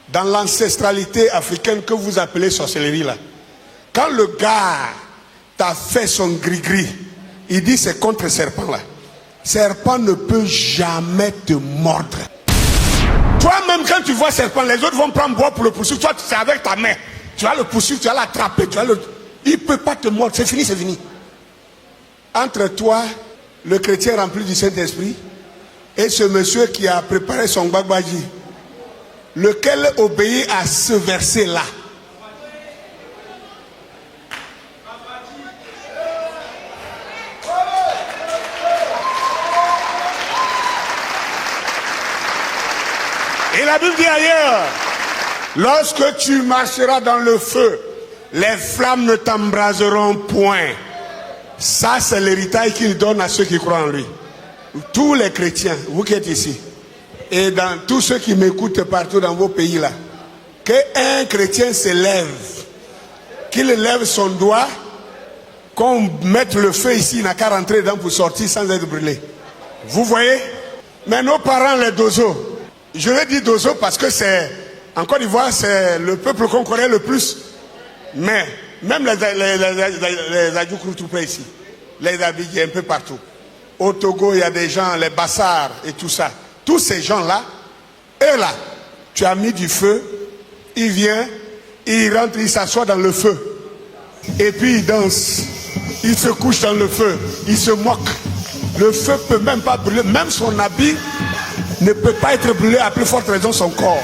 dans l'ancestralité africaine que vous appelez sorcellerie là, quand le gars t'a fait son gris-gris, il dit c'est contre serpent là. Serpent ne peut jamais te mordre. Toi-même, quand tu vois serpent, les autres vont prendre bois pour le poursuivre. Toi, c'est avec ta main. Tu vas le poursuivre, tu vas l'attraper. Il ne peut pas te mordre. C'est fini, c'est fini. Entre toi, le chrétien rempli du Saint-Esprit, et ce monsieur qui a préparé son gbagbaji, lequel obéit à ce verset-là? Et la Bible dit ailleurs, lorsque tu marcheras dans le feu, les flammes ne t'embraseront point. Ça, c'est l'héritage qu'il donne à ceux qui croient en lui. Tous les chrétiens, vous qui êtes ici, et dans tous ceux qui m'écoutent partout dans vos pays là, qu'un chrétien se lève, qu'il lève son doigt, qu'on mette le feu ici, il n'a qu'à rentrer dedans pour sortir sans être brûlé. Vous voyez? Mais nos parents, les dozos, je vais dire dozo parce que c'est, en Côte d'Ivoire, c'est le peuple qu'on connaît le plus. Mais, même les Adjoukroutoupé ici, les Abidjan, un peu partout. Au Togo, il y a des gens, les Bassars et tout ça. Tous ces gens-là, eux là, tu as mis du feu, il vient, il rentre, il s'assoit dans le feu. Et puis il danse, il se couche dans le feu, il se moque. Le feu peut même pas brûler, même son habit ne peut pas être brûlé, à plus forte raison son corps.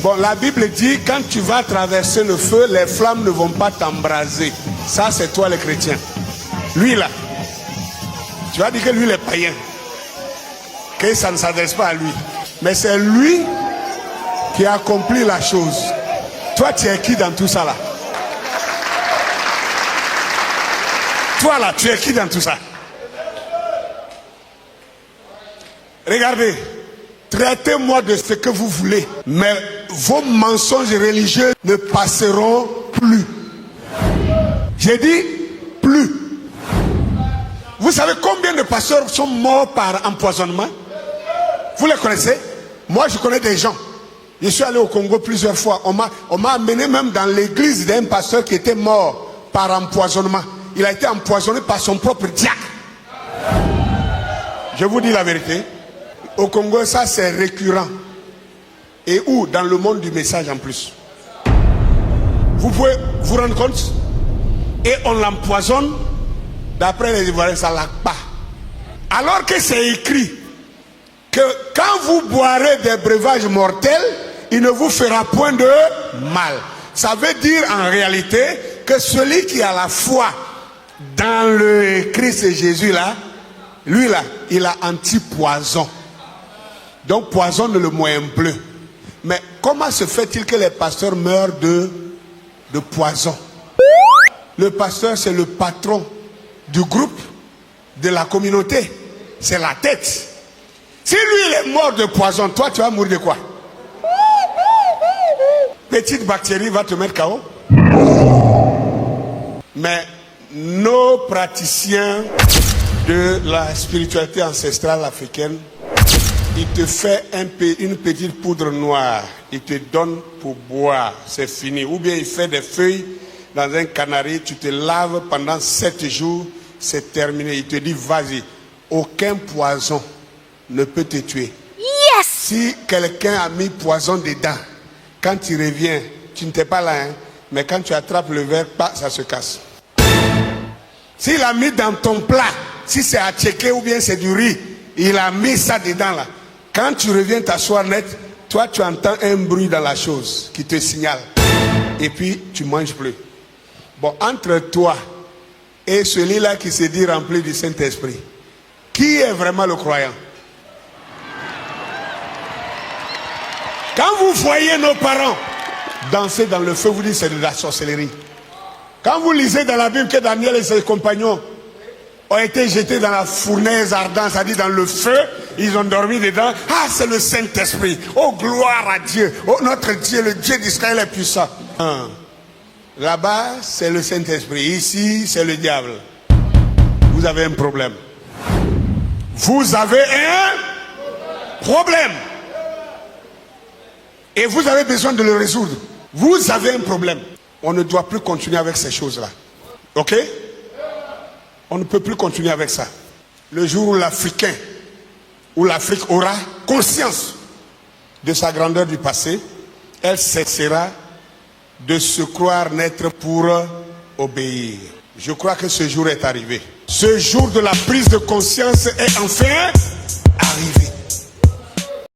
Bon, la Bible dit, quand tu vas traverser le feu, les flammes ne vont pas t'embraser. Ça, c'est toi le chrétien. Lui là, tu vas dire que lui il est païen, que ça ne s'adresse pas à lui. Mais c'est lui qui a accompli la chose. Toi, tu es qui dans tout ça là? Toi là, tu es qui dans tout ça? Regardez, traitez-moi de ce que vous voulez, mais vos mensonges religieux ne passeront plus. J'ai dit plus. Vous savez combien de pasteurs sont morts par empoisonnement? Vous les connaissez? Moi, je connais des gens. Je suis allé au Congo plusieurs fois. On m'a amené même dans l'église d'un pasteur qui était mort par empoisonnement. Il a été empoisonné par son propre diacre. Je vous dis la vérité. Au Congo, ça c'est récurrent. Et où? Dans le monde du message en plus. Vous pouvez vous rendre compte? Et on l'empoisonne. D'après les Ivoiriens, ça ne l'a pas. Alors que c'est écrit que quand vous boirez des breuvages mortels, il ne vous fera point de mal. Ça veut dire en réalité que celui qui a la foi dans le Christ Jésus là, lui là, il a anti-poison. Donc poison le moyen bleu. Mais comment se fait-il que les pasteurs meurent de poison? Le pasteur, c'est le patron du groupe, de la communauté. C'est la tête. Si lui il est mort de poison, toi tu vas mourir de quoi? Petite bactérie va te mettre KO. Mais nos praticiens de la spiritualité ancestrale africaine, il te fait une petite poudre noire, il te donne pour boire, c'est fini. Ou bien il fait des feuilles dans un canari, tu te laves pendant 7 jours, c'est terminé. Il te dit vas-y, aucun poison ne peut te tuer. Yes! Si quelqu'un a mis poison dedans, quand tu reviens, tu n'étais pas là, hein, mais quand tu attrapes le verre, ça se casse. S'il a mis dans ton plat, si c'est à checker ou bien c'est du riz, il a mis ça dedans là. Quand tu reviens t'asseoir net, toi tu entends un bruit dans la chose qui te signale. Et puis tu ne manges plus. Bon, entre toi et celui-là qui se dit rempli du Saint-Esprit, qui est vraiment le croyant? Quand vous voyez nos parents danser dans le feu, vous dites c'est de la sorcellerie. Quand vous lisez dans la Bible que Daniel et ses compagnons ont été jetés dans la fournaise ardente, c'est-à-dire dans le feu, ils ont dormi dedans. Ah, c'est le Saint-Esprit. Oh, gloire à Dieu. Oh, notre Dieu, le Dieu d'Israël est puissant. Là-bas, c'est le Saint-Esprit. Ici, c'est le diable. Vous avez un problème. Vous avez un problème. Et vous avez besoin de le résoudre. Vous avez un problème. On ne doit plus continuer avec ces choses-là. Ok? On ne peut plus continuer avec ça. Le jour où l'Africain, où l'Afrique aura conscience de sa grandeur du passé, elle cessera de se croire naître pour obéir. Je crois que ce jour est arrivé. Ce jour de la prise de conscience est enfin arrivé.